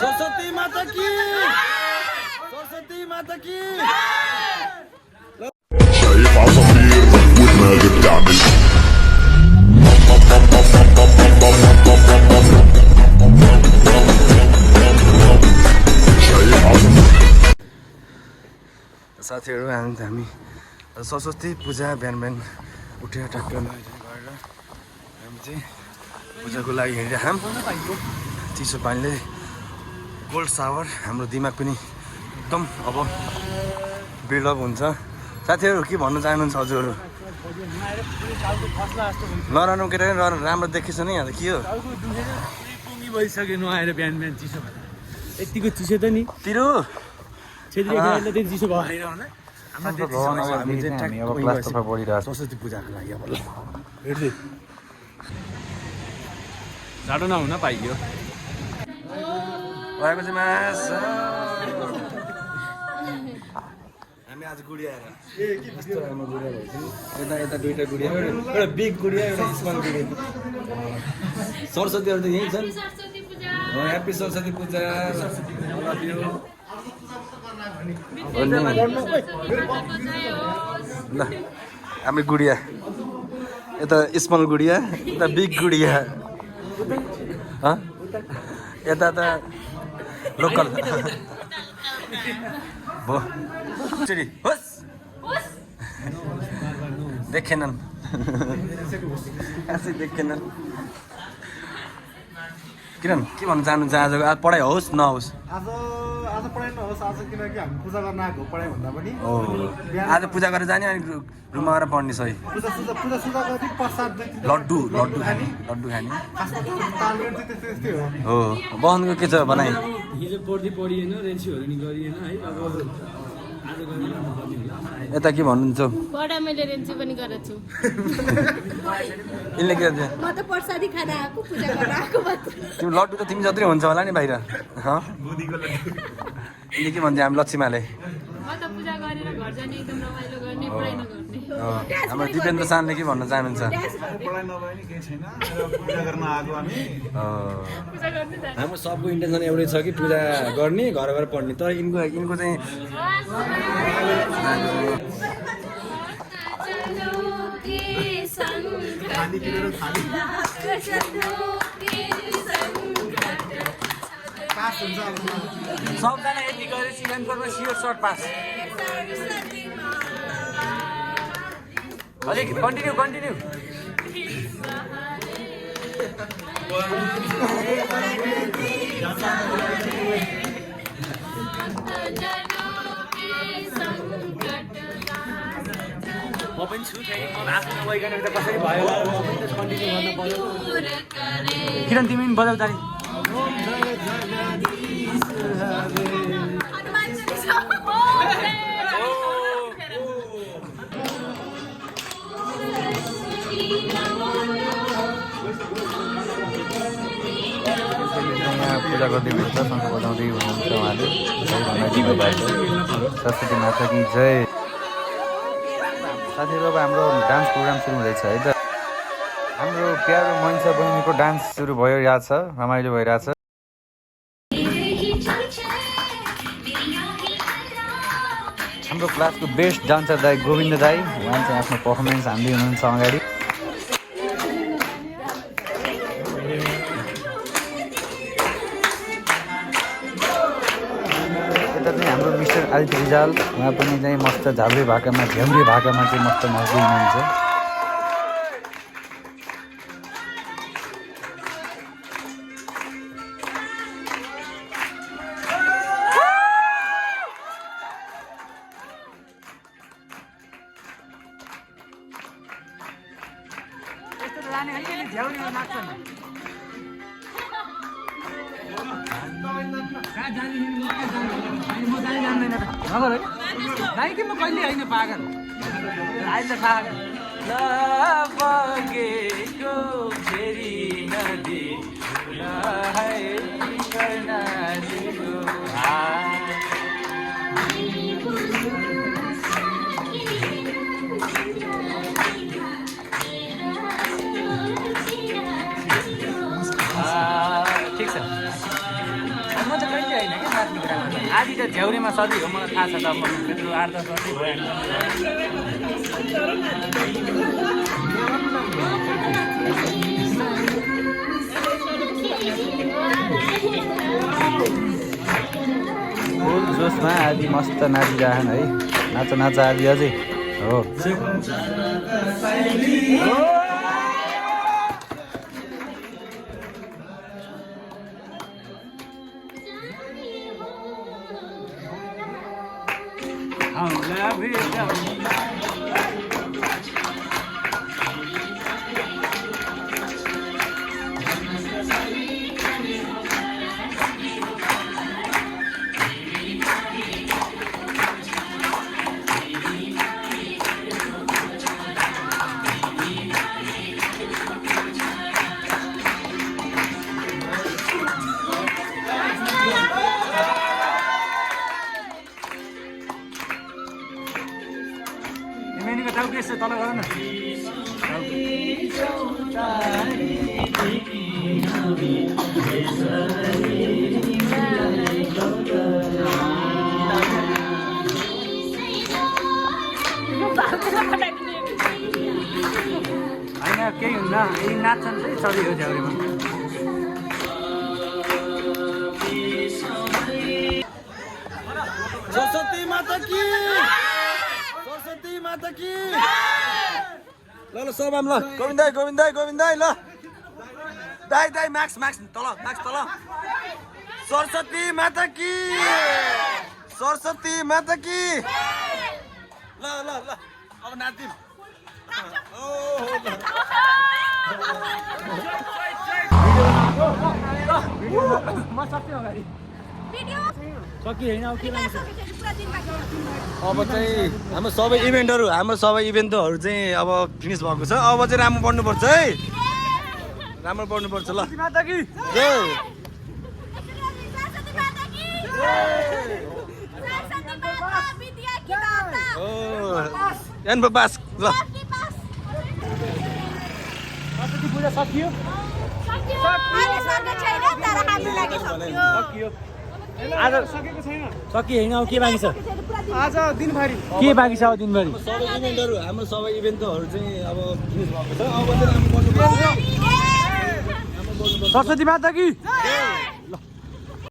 सरस्वती माता की सरस्वती माता की साथीहरु हामी सरस्वती पूजा बिहान बिहान उठेर ट्र्याक्टरमा गएर हामी चाहिँ पूजाको लागि हिँडिरहेको छौँ। चिसो पानीले कोल्ड सावर हाम्रो दिमाग पनि एकदम अब बिल्डअप हुन्छ। साथीहरु के भन्न चाहनुहुन्छ हजुरहरू? नराम्रो केटा राम्रो देखिन्छ नि यहाँ त के हो? पुङ्गी भइसक्यो आएर बिहान बिहान चिसो भएर यतिको चिसो त नि तिरो क्षेत्रीय खेलाडीले चाहिँ चिसो भएर होला। हामी चाहिँ अब क्लासमा पढिरहेको सरस्वती पूजाको लागि अब हेर्दै जाडो नहुन पाइयो। भएपछि मास हामी आज गुडिया आएर यस्तो राम्रो गुडिया भएछ। यता यता दुईटा गुडिया एउटा बिग गुडिया एउटा स्मल गुडिया। सरस्वतीहरू त यहीँ छन्। ह्याप्पी सरस्वती पूजा। ल हाम्रो गुडिया यता स्मल गुडिया यता बिग गुडिया यता त लोकल भो होस् देखेनन् खासै देखेनन्। किरण के भन्न चाहनुहुन्छ आजको? आज पढाइ होस् नहोस्? आज पढाइ नहोस् आज किनकि हामी पूजा गर्न आएको पढाइ भन्दा पनि आज पूजा गरेर जाने अनि रुममा गएर पढ्ने। सही पूजा गरी प्रसाद लड्डु खाने त्यस्तै हो। बहनको के छ बनाइ? हिजो पढिएन रेन्सीहरू नि गरिएन है। अब आज गरेर गर्नु होला। यता के भन्नुहुन्छ? बडा मैले रेन्सी पनि गरेको छु। यिनले के भन्छ? म त प्रसादी खान आएको पूजा गर्न आएको मात्र। तिमी लड्डु त तिमी जत्रै हुन्छ होला नि बाहिर। यिनले के भन्छ हामी लक्ष्मीमाले? म त पूजा गरेर घर जाने एकदम रमाइलो गर्ने पढाइ नगर्ने। हाम्रो दिपेन्द्र सानले के भन्न चाहनुहुन्छ? पढाइ नभए नि केही छैन पूजा गर्न आएको हामी। पूजा गर्ने त हाम्रो सबको इन्टेन्सन एउटै छ कि पूजा गर्ने घर गएर पढ्ने। तर यिनको चाहिँ सबजना यति गरेर सिकानकोटमा सियोर सर्ट पास। अलिक कन्टिन्यू म पनि छु त्यही। म आफ्नो नभइकन त कसरी भयो होला। म पनि त कन्टिन्यू गर्न पर्यो। किरण तिमी पनि बजाउ जाने। पूजा गर्दै हुनुहुन्छ शङ्ख बजाउँदै हुनुहुन्छ उहाँले। सरस्वती माता की जय। साथीहरू अब हाम्रो डान्स प्रोग्राम सुरु हुँदैछ है त। हाम्रो प्यारो मनिषा बहिनीको डान्स सुरु भइरहेछ, रमाइलो भइरहेछ। हाम्रो क्लासको बेस्ट डान्सर दाई गोविन्द दाई, उहाँ चाहिँ आफ्नो पर्फर्मेन्स हान्दै हुनुहुन्छ अगाडि। यता चाहिँ हाम्रो मिस्टर आदित्य रिजाल, उहाँ पनि चाहिँ मस्त झाब्रे भाकामा झ्याम्रे भाकामा चाहिँ मस्त नाच्दै हुनुहुन्छ। कि म कहिले होइन पागल अहिले थाहा लगेको फेरि नदी ठिक छ। म त आदि त झ्याउरीमा सधैँ हो मलाई थाहा छ त म त्यत्रो 8-10 वर्षै भयो फुल जोसमा आदि मस्त नाचिरहन् है नाच आदि अझै हो तल गर न होइन केही हुन्न यही नाच्छन् चाहिँ सधैँ हो झ्याउरीमा सरस्वती माता की सरस्वती माता की ल सबम ल गोविन्दै ल दाइ म्याक्स तल सरस्वती माता की ल अब नाच्दिम सकी होइन अब के लाग्छ अब चाहिँ हाम्रो सबै इभेन्टहरू चाहिँ अब फिनिस भएको छ अब चाहिँ राम्रो पढ्नुपर्छ है राम्रो पढ्नुपर्छ ल एनपो पास ल पूजा सकियो आज सकेको छैन सकि होइन अब के बाँकी छ आज दिनभरि के बाँकी छ अब दिनभरि हाम्रो सबै इभेन्टहरू चाहिँ अब फिनिस भएको छ अब चाहिँ राम्रो पढ्नुपर्छ सरस्वती माता की